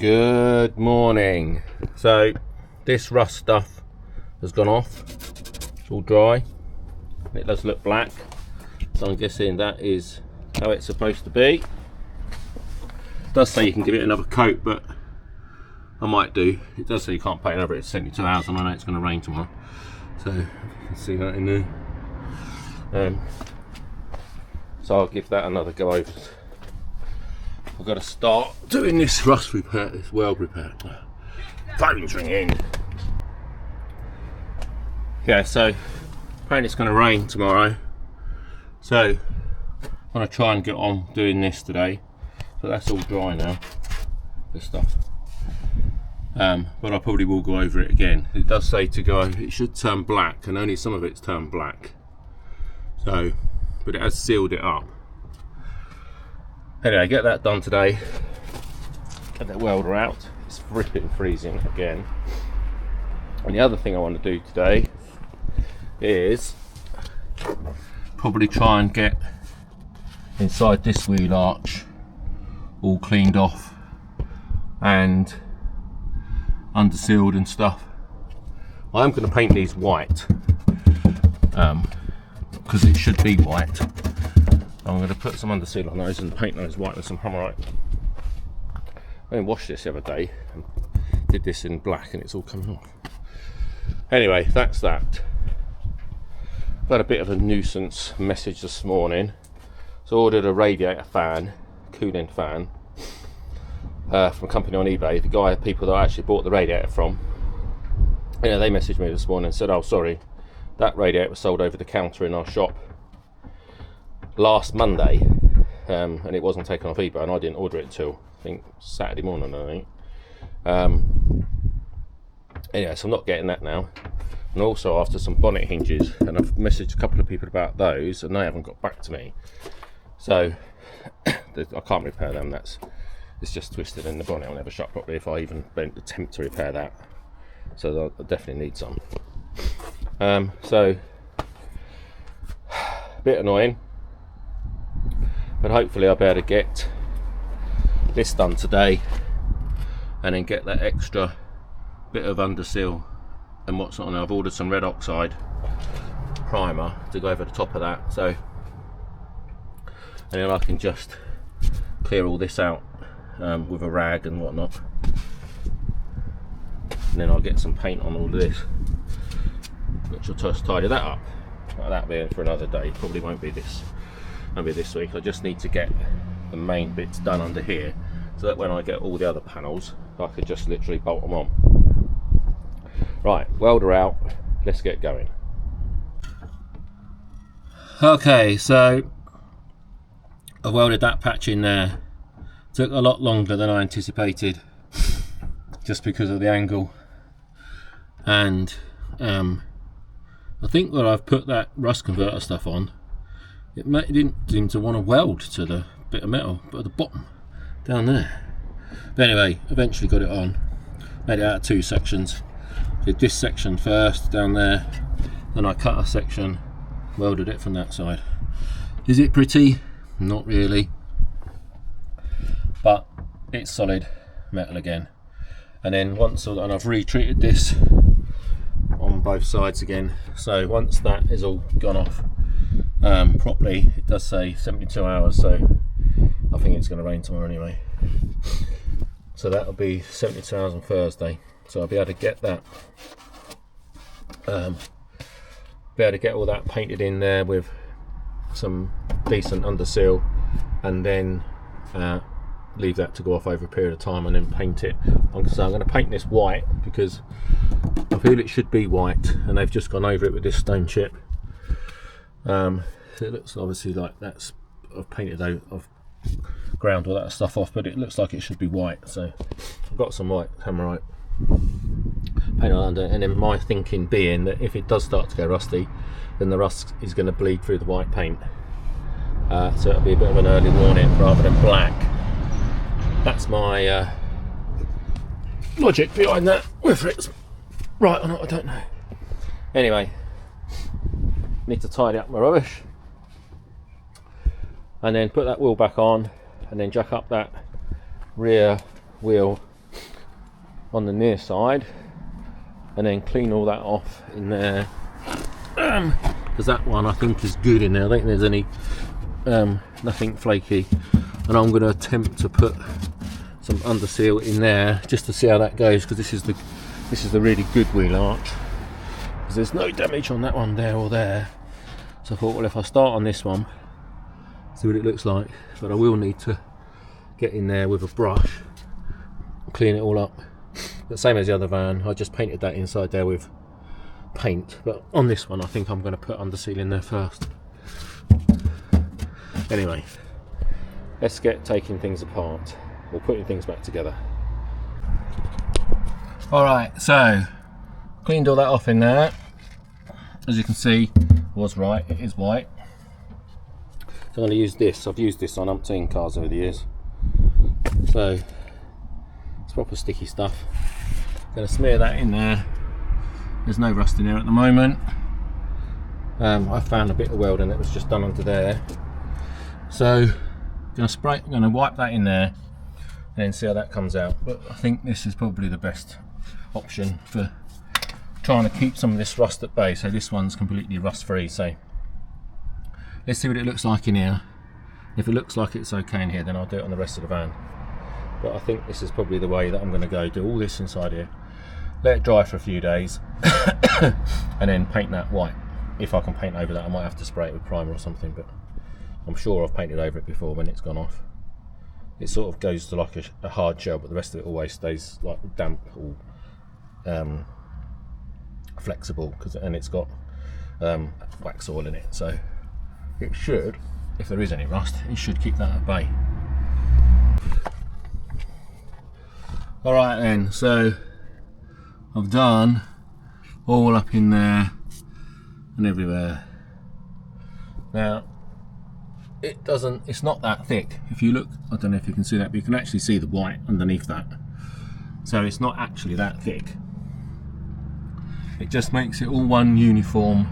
Good morning. So this rust stuff has gone off. It's all dry. It does look black, so I'm guessing that is how it's supposed to be. It does say you can give it another coat, but I might do. It does say you can't paint over it. It's 72 hours, and I know it's going to rain tomorrow, so you can see that in there. So I'll give that another go over. I've got to start doing this rust repair, this weld repair. Phone's ringing. Yeah, so apparently it's going to rain tomorrow, so I'm going to try and get on doing this today. So that's all dry now, this stuff. But I probably will go over it again. It does say to go, it should turn black, and only some of it's turned black. So, but it has sealed it up. Anyway, get that done today. Get that welder out. It's ripping freezing again. And the other thing I want to do today is probably try and get inside this wheel arch all cleaned off and undersealed and stuff. I'm going to paint these white because it should be white. I'm going to put some underseal on those and paint those white with some hammerite. I washed this the other day and did this in black and it's all coming off. Anyway, that's that. I've had a bit of a nuisance message this morning. So I ordered a radiator fan, cooling fan, from a company on eBay. The people that I actually bought the radiator from, they messaged me this morning and said, oh sorry, that radiator was sold over the counter in our shop last Monday, and it wasn't taken off eBay, and I didn't order it till I think Saturday morning, I think. Anyway, so I'm not getting that now. And also after some bonnet hinges, and I've messaged a couple of people about those and they haven't got back to me, so I can't repair them. It's just twisted in the bonnet. I'll never shut properly if I even attempt to repair that, so I definitely need some. So a bit annoying, but hopefully I'll be able to get this done today and then get that extra bit of underseal and what's on. I've ordered some red oxide primer to go over the top of that, so and then I can just clear all this out with a rag and whatnot, and then I'll get some paint on all of this, which will just tidy that up. That being for another day. Probably won't be this week. I just need to get the main bits done under here, so that when I get all the other panels I could just literally bolt them on. Right, welder out, let's get going. Okay, so I welded that patch in there. Took a lot longer than I anticipated, just because of the angle, and I think when I've put that rust converter stuff on, it didn't seem to want to weld to the bit of metal, but at the bottom, down there. But anyway, eventually got it on. Made it out of two sections. Did this section first, down there, then I cut a section, welded it from that side. Is it pretty? Not really. But it's solid metal again. And then and I've retreated this on both sides again, so once that is all gone off properly, it does say 72 hours, so I think it's going to rain tomorrow anyway, so that'll be 72 hours on Thursday, so I'll be able to get that all that painted in there with some decent underseal, and then leave that to go off over a period of time and then paint it. So I'm going to paint this white because I feel it should be white, and they've just gone over it with this stone chip. So it looks obviously like that's, I've painted out, I've ground all that stuff off, but it looks like it should be white. So I've got some white hammerite paint on under, and then my thinking being that if it does start to go rusty, then the rust is going to bleed through the white paint. So it'll be a bit of an early warning rather than black. That's my logic behind that. Whether it's right or not, I don't know. Anyway, need to tidy up my rubbish and then put that wheel back on, and then jack up that rear wheel on the near side, and then clean all that off in there, because that one I think is good in there. I don't think there's any nothing flaky, and I'm going to attempt to put some underseal in there just to see how that goes, because this is the really good wheel arch, because there's no damage on that one there or there. So I thought, well, if I start on this one, see what it looks like, but I will need to get in there with a brush, clean it all up. The same as the other van, I just painted that inside there with paint, but on this one I think I'm going to put underseal in there first. Anyway, let's get taking things apart, or putting things back together. Alright, so cleaned all that off in there. As you can see, was right, it is white. So I'm going to use this. I've used this on umpteen cars over the years. So it's proper sticky stuff. Going to smear that in there. There's no rust in there at the moment. I found a bit of welding that was just done under there. So I'm going to wipe that in there and then see how that comes out. But I think this is probably the best option for trying to keep some of this rust at bay. So this one's completely rust free. So let's see what it looks like in here. If it looks like it's okay in here, then I'll do it on the rest of the van. But I think this is probably the way that I'm going to go. Do all this inside here, let it dry for a few days, and then paint that white. If I can paint over that, I might have to spray it with primer or something, but I'm sure I've painted over it before when it's gone off. It sort of goes to like a hard shell, but the rest of it always stays like damp or flexible, and it's got wax oil in it, so it should, if there is any rust, it should keep that at bay. Alright then, so I've done all up in there and everywhere. Now it's not that thick. If you look, I don't know if you can see that, but you can actually see the white underneath that. So it's not actually that thick. It just makes it all one uniform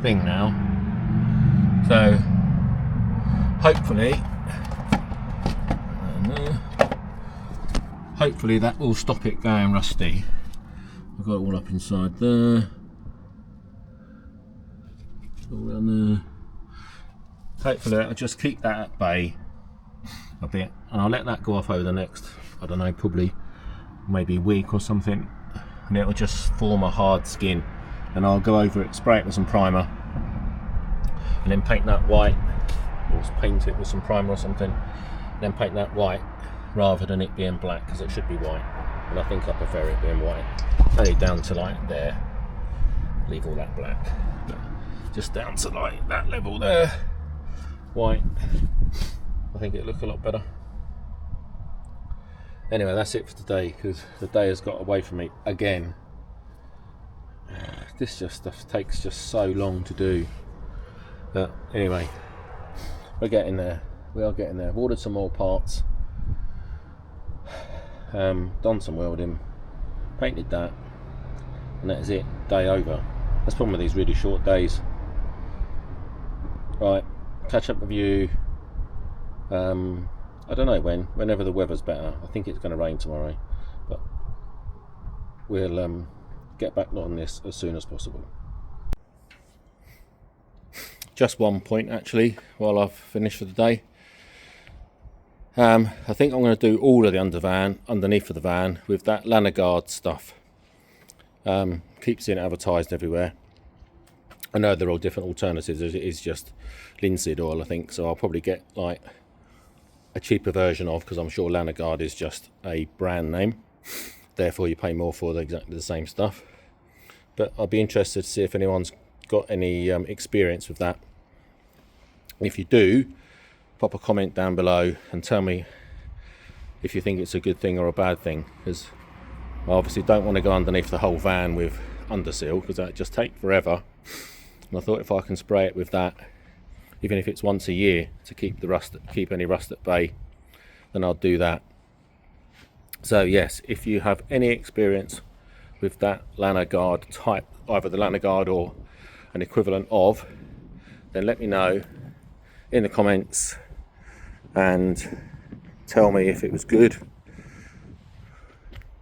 thing now. So hopefully that will stop it going rusty. I've got it all up inside there, all around there. Hopefully I'll just keep that at bay a bit, and I'll let that go off over the next, I don't know, probably maybe a week or something, and it will just form a hard skin, and I'll go over it, spray it with some primer, and then paint that white, or paint it with some primer or something, then paint that white rather than it being black, because it should be white, and I think I prefer it being white. Only down to like there, leave all that black, but just down to like that level there, white. I think it'll look a lot better. Anyway, that's it for today, because the day has got away from me again. This just stuff takes just so long to do. But anyway, we're getting there. We are getting there. I've ordered some more parts, done some welding, painted that, and that is it. Day over. That's the problem with these really short days. Right, catch up with you. I don't know whenever the weather's better. I think it's going to rain tomorrow, but we'll get back on this as soon as possible. Just one point actually, while I've finished for the day. I think I'm going to do all of the underneath of the van with that Lanagard stuff. Keep seeing it advertised everywhere. I know they're all different alternatives. It is just linseed oil, I think, so I'll probably get like a cheaper version of, because I'm sure Lanagard is just a brand name, therefore you pay more for exactly the same stuff. But I'll be interested to see if anyone's got any experience with that. If you do, pop a comment down below and tell me if you think it's a good thing or a bad thing, because I obviously don't want to go underneath the whole van with underseal, because that just take forever. And I thought if I can spray it with that, even if it's once a year, to keep any rust at bay, then I'll do that. So yes, if you have any experience with that Lanagard type, either the Lanagard or an equivalent of, then let me know in the comments and tell me if it was good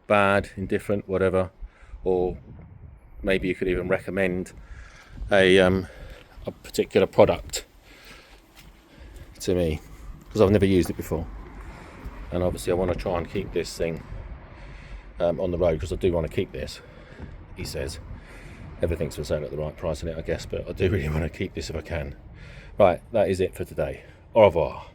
bad, indifferent, whatever, or maybe you could even recommend a particular product to me, because I've never used it before, and obviously I want to try and keep this thing on the road, because I do want to keep this. He says everything's for sale at the right price in it, I guess, but I do really want to keep this if I can. Right, that is it for today. Au revoir.